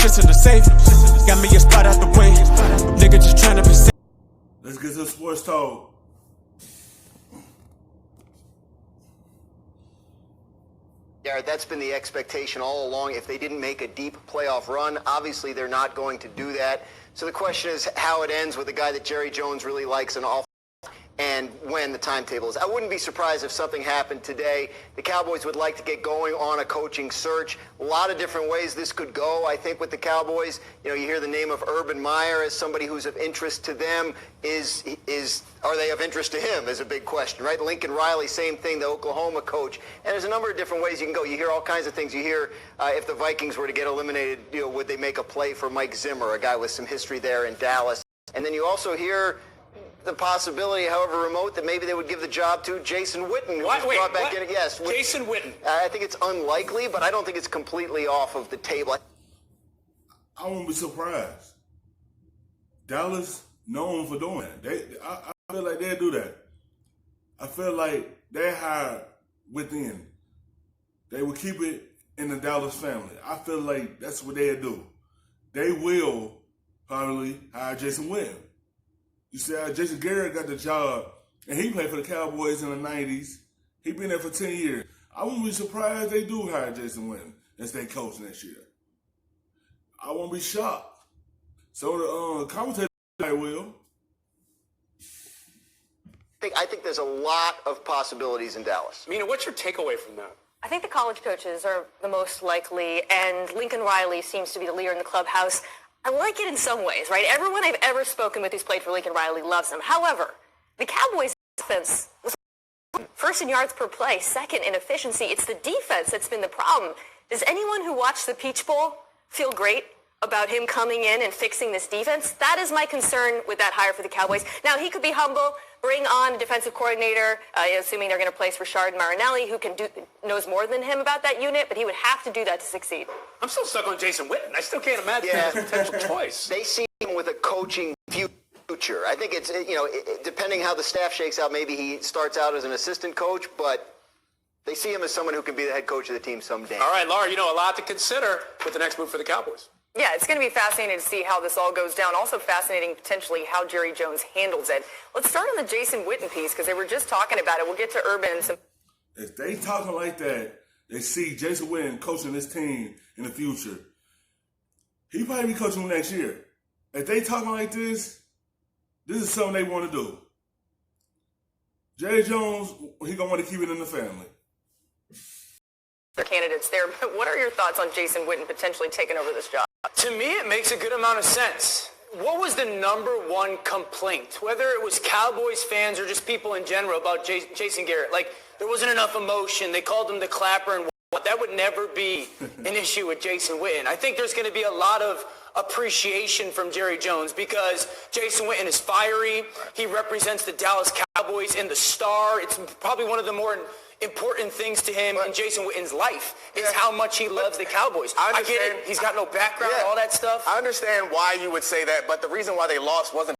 shit's in the safe. Got me a spot out the way. Nigga just tryna be safe. Let's get to sports talk. Garrett, that's been the expectation all along. If they didn't make a deep playoff run, obviously they're not going to do that. So the question is how it ends with a guy that Jerry Jones really likes and off, and when the timetable is. I wouldn't be surprised if something happened today. The Cowboys would like to get going on a coaching search. A lot of different ways this could go. I think with the Cowboys, you hear the name of Urban Meyer as somebody who's of interest to them. Are they of interest to him is a big question, right? Lincoln Riley, same thing, the Oklahoma coach. And there's a number of different ways you can go. You hear all kinds of things. You hear if the Vikings were to get eliminated, would they make a play for Mike Zimmer, a guy with some history there in Dallas? And then you also hear the possibility, however remote, that maybe they would give the job to Jason Witten, who was brought back in. Yes, Jason Witten. I think it's unlikely, but I don't think it's completely off of the table. I won't be surprised. Dallas known for doing that. I feel like they'll do that. I feel like they hire within. They will keep it in the Dallas family. I feel like that's what they'll do. They will probably hire Jason Witten. You see how Jason Garrett got the job, and he played for the Cowboys in the 90s. He been there for 10 years. I won't be surprised they do hire Jason Witten as their coach next year. I won't be shocked. So the commentator will. I think there's a lot of possibilities in Dallas. Mina, what's your takeaway from that? I think the college coaches are the most likely, and Lincoln Riley seems to be the leader in the clubhouse. I like it in some ways, right? Everyone I've ever spoken with who's played for Lincoln Riley loves him. However, the Cowboys' offense was first in yards per play, second in efficiency. It's the defense that's been the problem. Does anyone who watched the Peach Bowl feel great about him coming in and fixing this defense? That is my concern with that hire for the Cowboys. Now, he could be humble, bring on a defensive coordinator, assuming they're going to place Rashard Marinelli, who knows more than him about that unit, but he would have to do that to succeed. I'm still stuck on Jason Witten. I still can't imagine a potential choice. They see him with a coaching future. I think it's, depending how the staff shakes out, maybe he starts out as an assistant coach, but they see him as someone who can be the head coach of the team someday. All right, Laura, a lot to consider with the next move for the Cowboys. Yeah, it's going to be fascinating to see how this all goes down. Also fascinating, potentially, how Jerry Jones handles it. Let's start on the Jason Witten piece, because they were just talking about it. We'll get to Urban. If they talking like that, they see Jason Witten coaching this team in the future. He probably be coaching them next year. If they talking like this is something they want to do. Jerry Jones, he going to want to keep it in the family. Candidates there, but what are your thoughts on Jason Witten potentially taking over this job? To me, it makes a good amount of sense. What was the number one complaint, whether it was Cowboys fans or just people in general, about Jason Garrett? Like, there wasn't enough emotion. They called him the clapper and what. That would never be an issue with Jason Witten. I think there's going to be a lot of appreciation from Jerry Jones because Jason Witten is fiery. He represents the Dallas Cowboys in the star. It's probably one of the more important things to him in Jason Witten's life is how much he loves the Cowboys. I get it. He's got no background, all that stuff. I understand why you would say that, but the reason why they lost wasn't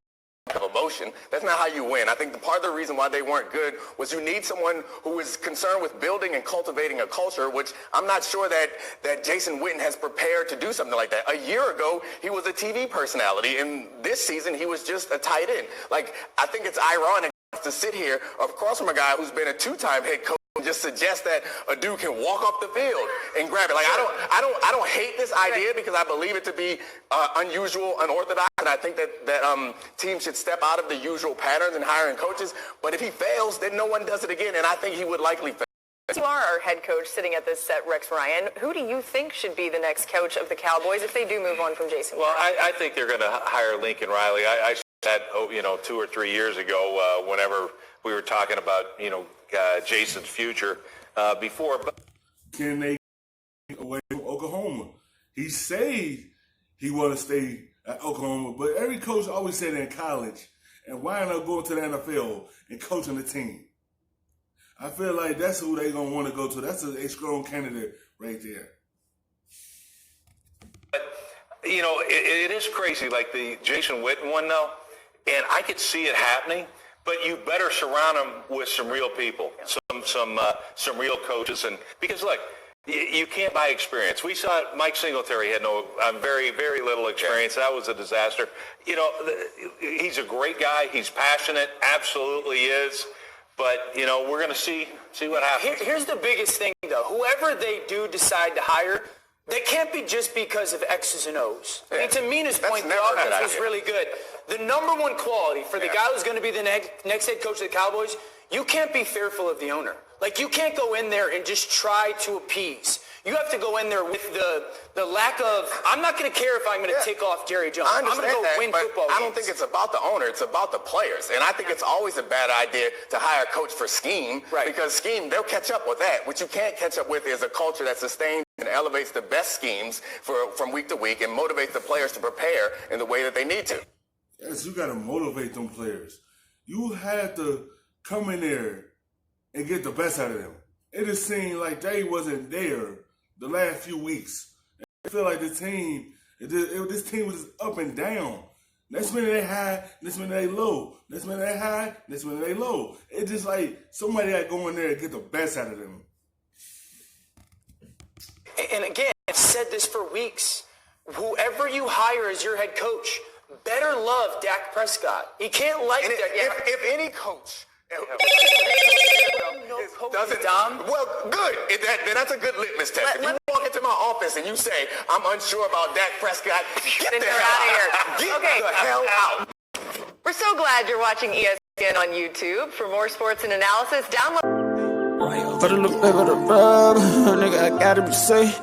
of emotion. That's not how you win. I think part of the reason why they weren't good was you need someone who is concerned with building and cultivating a culture, which I'm not sure that Jason Witten has prepared to do something like that. A year ago, he was a TV personality, and this season, he was just a tight end. Like, I think it's ironic to sit here across from a guy who's been a two-time head coach and just suggest that a dude can walk off the field and grab it. Like, I don't hate this idea because I believe it to be unusual, unorthodox, and I think that teams should step out of the usual patterns in hiring coaches. But if he fails, then no one does it again, and I think he would likely fail. You are our head coach sitting at this set, Rex Ryan. Who do you think should be the next coach of the Cowboys if they do move on from Jason? Well, I think they're going to hire Lincoln Riley. I said that 2 or 3 years ago whenever we were talking about Jason's future before. But can they get away from Oklahoma? He said he want to stay at Oklahoma, but every coach always said in college, and why not go to the NFL and coaching the team? I feel like that's who they gonna want to go to. That's a strong candidate right there. But it is crazy, like the Jason Witten one, though, and I could see it happening. But you better surround them with some real people, some real coaches, and because look, You can't buy experience. We saw Mike Singletary had very, very little experience. That was a disaster. You know, he's a great guy. He's passionate. Absolutely is. But, you know, we're going to see what happens. Here's the biggest thing, though. Whoever they do decide to hire, they can't be just because of X's and O's. I mean, to Mina's point, the offense was really good. The number one quality for the guy who's going to be the next head coach of the Cowboys, you can't be fearful of the owner. Like, you can't go in there and just try to appease. You have to go in there with the lack of, I'm not going to care if I'm going to tick off Jerry Jones. I'm going to go win football games. I don't think it's about the owner. It's about the players. And I think it's always a bad idea to hire a coach for scheme. Right. Because scheme, they'll catch up with that. What you can't catch up with is a culture that sustains and elevates the best schemes from week to week and motivates the players to prepare in the way that they need to. Yes, you got to motivate them players. You have to come in there and get the best out of them. It just seemed like they wasn't there the last few weeks. I feel like this team was just up and down. Next minute they high, next minute they low. Next minute they high, next minute they low. It's just like somebody got to go in there and get the best out of them. And again, I've said this for weeks. Whoever you hire as your head coach better love Dak Prescott. He can't like Dak. If any coach doesn't, Dom? Well, good. Then that's a good litmus test. If you walk into my office and you say, I'm unsure about Dak Prescott, get the hell out of here. Get the hell out. We're so glad you're watching ESPN on YouTube. For more sports and analysis, download. For the look, baby, the rub, nigga, I gotta be safe.